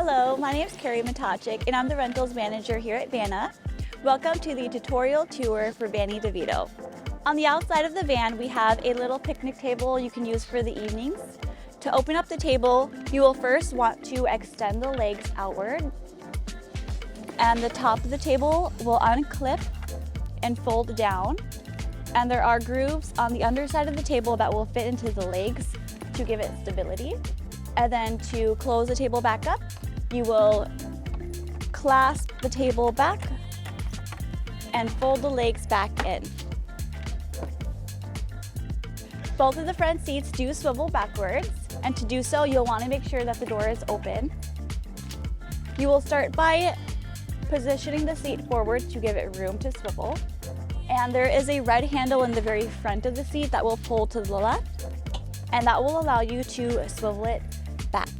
Hello, my name is Carrie Matachik and I'm the rentals manager here at Vanna. Welcome to the tutorial tour for Vanny DeVito. On the outside of the van, we have a little picnic table you can use for the evenings. To open up the table, you will first want to extend the legs outward, and the top of the table will unclip and fold down. And there are grooves on the underside of the table that will fit into the legs to give it stability. And then to close the table back up, you will clasp the table back and fold the legs back in. Both of the front seats do swivel backwards, and to do so, you'll want to make sure that the door is open. You will start by positioning the seat forward to give it room to swivel. And there is a red handle in the very front of the seat that will pull to the left, and that will allow you to swivel it back.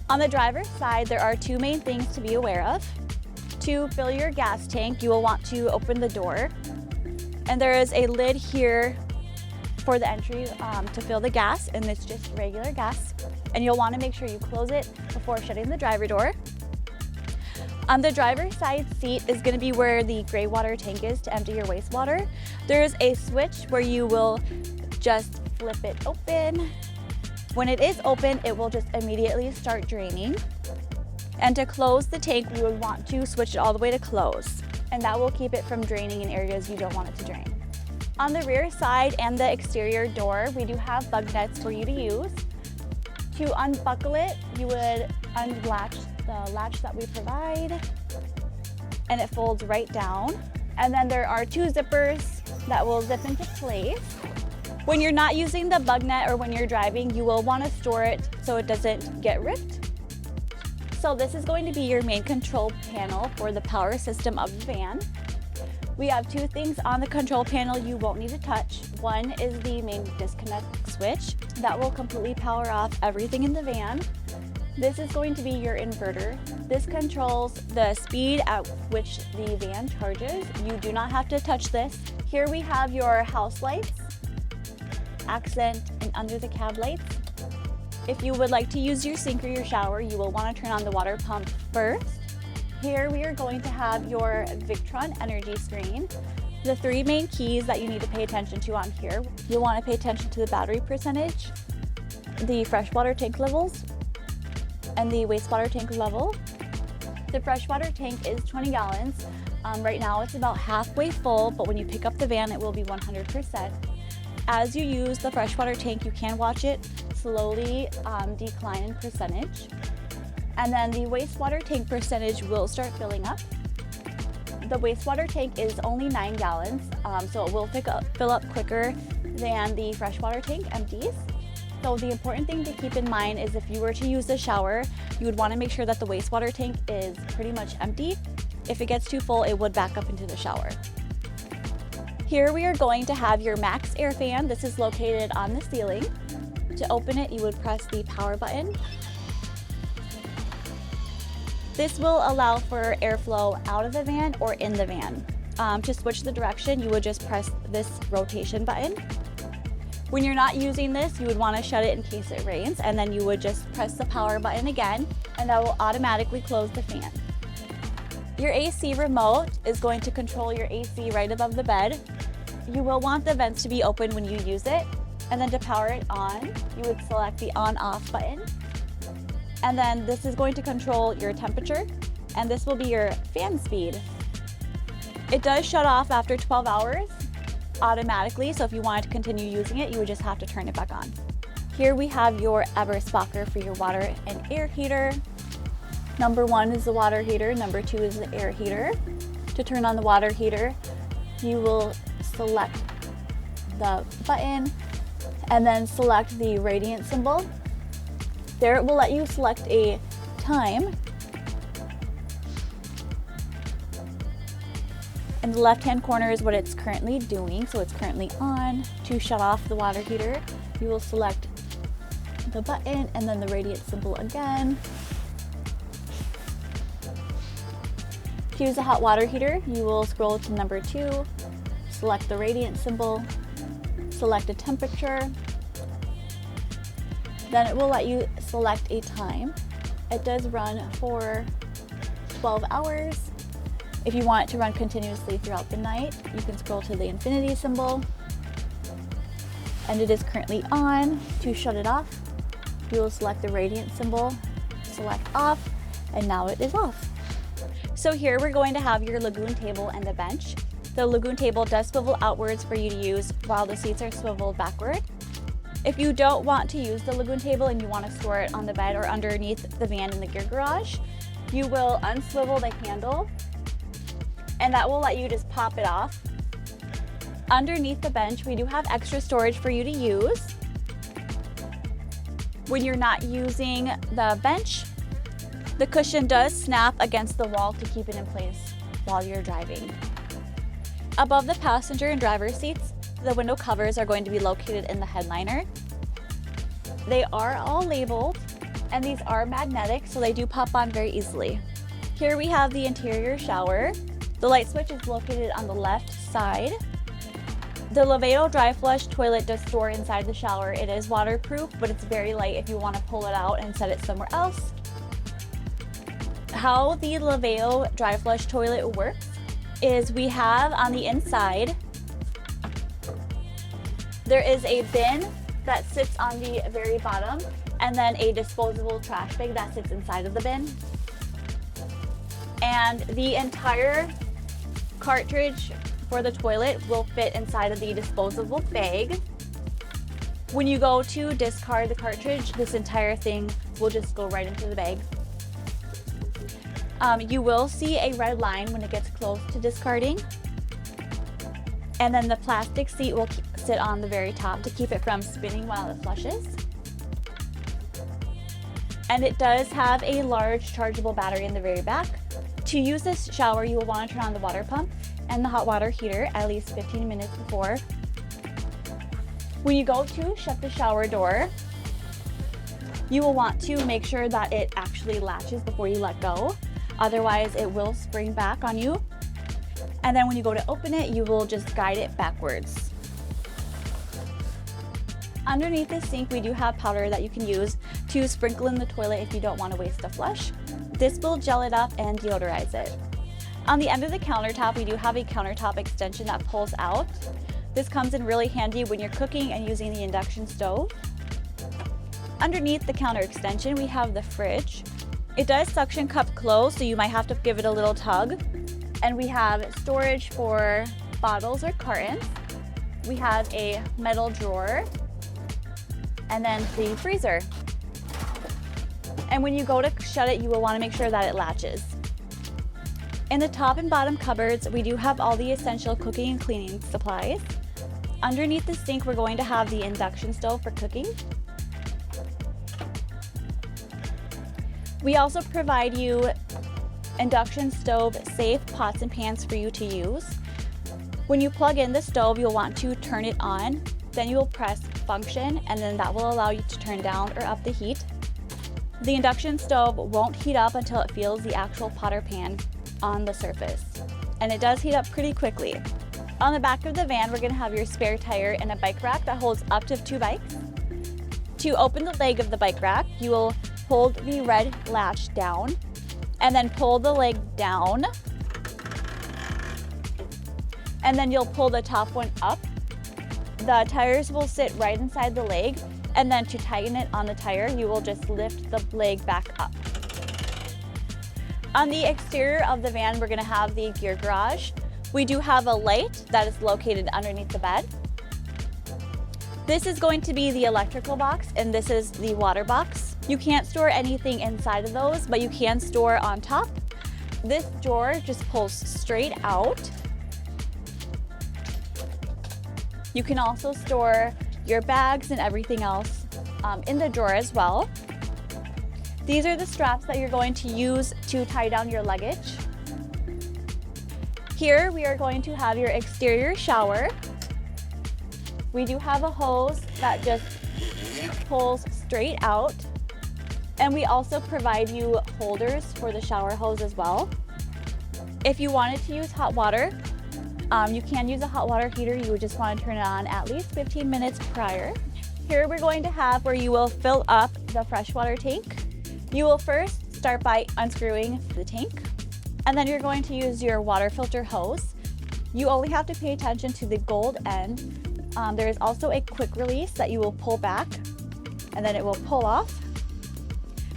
On the driver's side, there are two main things to be aware of. To fill your gas tank, you will want to open the door, and there is a lid here for the entry to fill the gas, and it's just regular gas. And you'll want to make sure you close it before shutting the driver door. On the driver's side seat is going to be where the gray water tank is to empty your wastewater. There's a switch where you will just flip it open. When it is open, it will just immediately start draining. And to close the tank, we would want to switch it all the way to close. And that will keep it from draining in areas you don't want it to drain. On the rear side and the exterior door, we do have bug nets for you to use. To unbuckle it, you would unlatch the latch that we provide, and it folds right down. And then there are two zippers that will zip into place. When you're not using the bug net or when you're driving, you will want to store it so it doesn't get ripped. So this is going to be your main control panel for the power system of the van. We have two things on the control panel you won't need to touch. One is the main disconnect switch that will completely power off everything in the van. This is going to be your inverter. This controls the speed at which the van charges. You do not have to touch this. Here we have your house lights, accent and under the cab lights. If you would like to use your sink or your shower, you will want to turn on the water pump first. Here we are going to have your Victron energy screen. The three main keys that you need to pay attention to on here. You'll want to pay attention to the battery percentage, the freshwater tank levels, and the wastewater tank level. The freshwater tank is 20 gallons. Right now it's about halfway full, but when you pick up the van, it will be 100%. As you use the freshwater tank, you can watch it slowly decline in percentage. And then the wastewater tank percentage will start filling up. The wastewater tank is only 9 gallons, so it will fill up quicker than the freshwater tank empties. So the important thing to keep in mind is if you were to use the shower, you would want to make sure that the wastewater tank is pretty much empty. If it gets too full, it would back up into the shower. Here we are going to have your max air fan. This is located on the ceiling. To open it, you would press the power button. This will allow for airflow out of the van or in the van. To switch the direction, you would just press this rotation button. When you're not using this, you would want to shut it in case it rains, and then you would just press the power button again, and that will automatically close the fan. Your AC remote is going to control your AC right above the bed. You will want the vents to be open when you use it, and then to power it on, you would select the on-off button. And then this is going to control your temperature, and this will be your fan speed. It does shut off after 12 hours automatically, so if you wanted to continue using it, you would just have to turn it back on. Here we have your Eberspacher for your water and air heater. Number 1 is the water heater, number 2 is the air heater. To turn on the water heater, you will select the button and then select the radiant symbol. There it will let you select a time. In the left-hand corner is what it's currently doing, so it's currently on. To shut off the water heater, you will select the button and then the radiant symbol again. To use a hot water heater, you will scroll to number 2, select the radiant symbol, select a temperature, then it will let you select a time. It does run for 12 hours. If you want it to run continuously throughout the night, you can scroll to the infinity symbol. And it is currently on. To shut it off, you will select the radiant symbol, select off, and now it is off. So here we're going to have your lagoon table and the bench. The lagoon table does swivel outwards for you to use while the seats are swiveled backward. If you don't want to use the lagoon table and you want to store it on the bed or underneath the van in the gear garage, you will unswivel the handle and that will let you just pop it off. Underneath the bench, we do have extra storage for you to use. When you're not using the bench, the cushion does snap against the wall to keep it in place while you're driving. Above the passenger and driver seats, the window covers are going to be located in the headliner. They are all labeled and these are magnetic, so they do pop on very easily. Here we have the interior shower. The light switch is located on the left side. The DeVito dry flush toilet does store inside the shower. It is waterproof, but it's very light if you want to pull it out and set it somewhere else. How the DeVito dry flush toilet works is we have on the inside, there is a bin that sits on the very bottom and then a disposable trash bag that sits inside of the bin. And the entire cartridge for the toilet will fit inside of the disposable bag. When you go to discard the cartridge, this entire thing will just go right into the bag. You will see a red line when it gets close to discarding. And then the plastic seat will sit on the very top to keep it from spinning while it flushes. And it does have a large chargeable battery in the very back. To use this shower, you will want to turn on the water pump and the hot water heater at least 15 minutes before. When you go to shut the shower door, you will want to make sure that it actually latches before you let go. Otherwise, it will spring back on you. And then when you go to open it, you will just guide it backwards. Underneath the sink, we do have powder that you can use to sprinkle in the toilet if you don't want to waste a flush. This will gel it up and deodorize it. On the end of the countertop, we do have a countertop extension that pulls out. This comes in really handy when you're cooking and using the induction stove. Underneath the counter extension, we have the fridge. It does suction cup close, so you might have to give it a little tug. And we have storage for bottles or cartons. We have a metal drawer and then the freezer. And when you go to shut it, you will want to make sure that it latches. In the top and bottom cupboards, we do have all the essential cooking and cleaning supplies. Underneath the sink, we're going to have the induction stove for cooking. We also provide you induction stove safe pots and pans for you to use. When you plug in the stove, you'll want to turn it on. Then you will press function, and then that will allow you to turn down or up the heat. The induction stove won't heat up until it feels the actual pot or pan on the surface. And it does heat up pretty quickly. On the back of the van, we're gonna have your spare tire and a bike rack that holds up to 2 bikes. To open the leg of the bike rack, you will hold the red latch down and then pull the leg down. And then you'll pull the top one up. The tires will sit right inside the leg, and then to tighten it on the tire, you will just lift the leg back up. On the exterior of the van, we're gonna have the gear garage. We do have a light that is located underneath the bed. This is going to be the electrical box, and this is the water box. You can't store anything inside of those, but you can store on top. This drawer just pulls straight out. You can also store your bags and everything else in the drawer as well. These are the straps that you're going to use to tie down your luggage. Here we are going to have your exterior shower. We do have a hose that just pulls straight out. And we also provide you holders for the shower hose as well. If you wanted to use hot water, you can use a hot water heater. You would just want to turn it on at least 15 minutes prior. Here we're going to have where you will fill up the freshwater tank. You will first start by unscrewing the tank, and then you're going to use your water filter hose. You only have to pay attention to the gold end. There is also a quick release that you will pull back, and then it will pull off.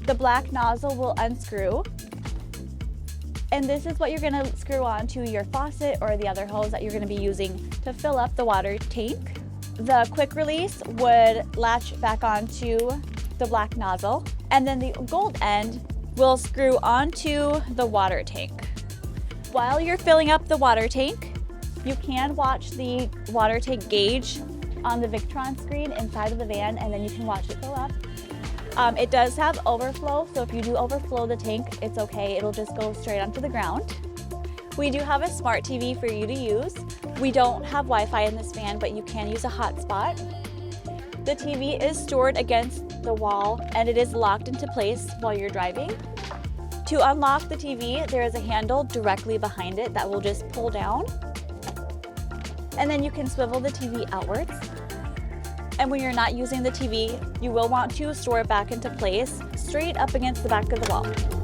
The black nozzle will unscrew, and this is what you're going to screw onto your faucet or the other hose that you're going to be using to fill up the water tank. The quick release would latch back onto the black nozzle, and then the gold end will screw onto the water tank. While you're filling up the water tank, you can watch the water tank gauge on the Victron screen inside of the van, and then you can watch it fill up. It does have overflow, so if you do overflow the tank, it's okay. It'll just go straight onto the ground. We do have a smart TV for you to use. We don't have Wi-Fi in this van, but you can use a hotspot. The TV is stored against the wall, and it is locked into place while you're driving. To unlock the TV, there is a handle directly behind it that will just pull down. And then you can swivel the TV outwards. And when you're not using the TV, you will want to store it back into place straight up against the back of the wall.